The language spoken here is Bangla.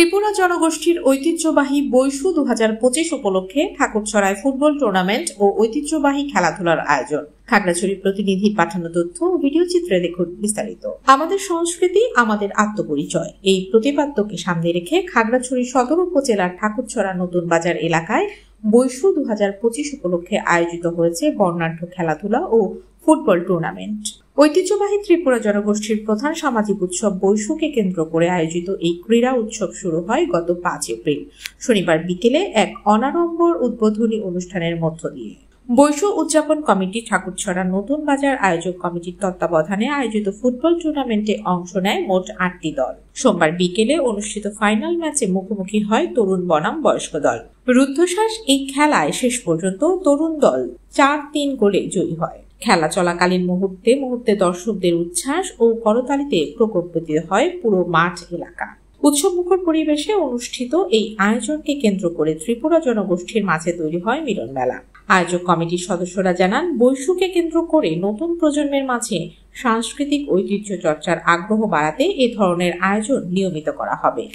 ত্রিপুরা জনগোষ্ঠীর ঐতিহ্যবাহী বৈশু 2025 উপলক্ষে ঠাকুরছড়ায় ফুটবল টুর্নামেন্ট ও ঐতিহ্যবাহী খেলাধুলার আয়োজন। খাগড়াছড়ি প্রতিনিধি পাঠানো তথ্য ও ভিডিও চিত্রে দেখুন বিস্তারিত। আমাদের সংস্কৃতি, আমাদের আত্মপরিচয়, এই প্রতিপাদ্যকে সামনে রেখে খাগড়াছড়ি সদর উপজেলার ঠাকুরছড়া নতুন বাজার এলাকায় বৈশু 2025 উপলক্ষে আয়োজিত হয়েছে বর্ণাঢ্য খেলাধুলা ও ফুটবল টুর্নামেন্ট। ঐতিহ্যবাহী ত্রিপুরা জনগোষ্ঠীর প্রধান সামাজিক উৎসব বৈশুকে কেন্দ্র করে আয়োজিত এই ক্রীড়া উৎসব শুরু হয় গত 5 এপ্রিল শনিবার বিকেলে এক অনাড়ম্বর উদ্বোধনী অনুষ্ঠানের মধ্য দিয়ে। বৈশু উদযাপন কমিটি ঠাকুরছড়া নতুন বাজার আয়োজক কমিটির তত্ত্বাবধানে আয়োজিত ফুটবল টুর্নামেন্টে অংশ নেয় মোট 8টি দল। সোমবার বিকেলে অনুষ্ঠিত ফাইনাল ম্যাচে মুখোমুখি হয় তরুণ বনাম বয়স্ক দল। রুদ্ধশ্বাস এই খেলায় শেষ পর্যন্ত তরুণ দল 4-3 গোলে জয়ী হয়। খেলা চলাকালীন মুহূর্তে দর্শকদের উচ্ছ্বাস ও করতালিতে প্রকম্পিত হয় পুরো মাঠ এলাকা। উৎসবমুখর পরিবেশে অনুষ্ঠিত এই আয়োজনকে কেন্দ্র করে ত্রিপুরা জনগোষ্ঠীর মাঝে তৈরি হয় মিলন মেলা। আয়োজক কমিটির সদস্যরা জানান, বৈশুকে কেন্দ্র করে নতুন প্রজন্মের মাঝে সাংস্কৃতিক ঐতিহ্য চর্চার আগ্রহ বাড়াতে এ ধরনের আয়োজন নিয়মিত করা হবে।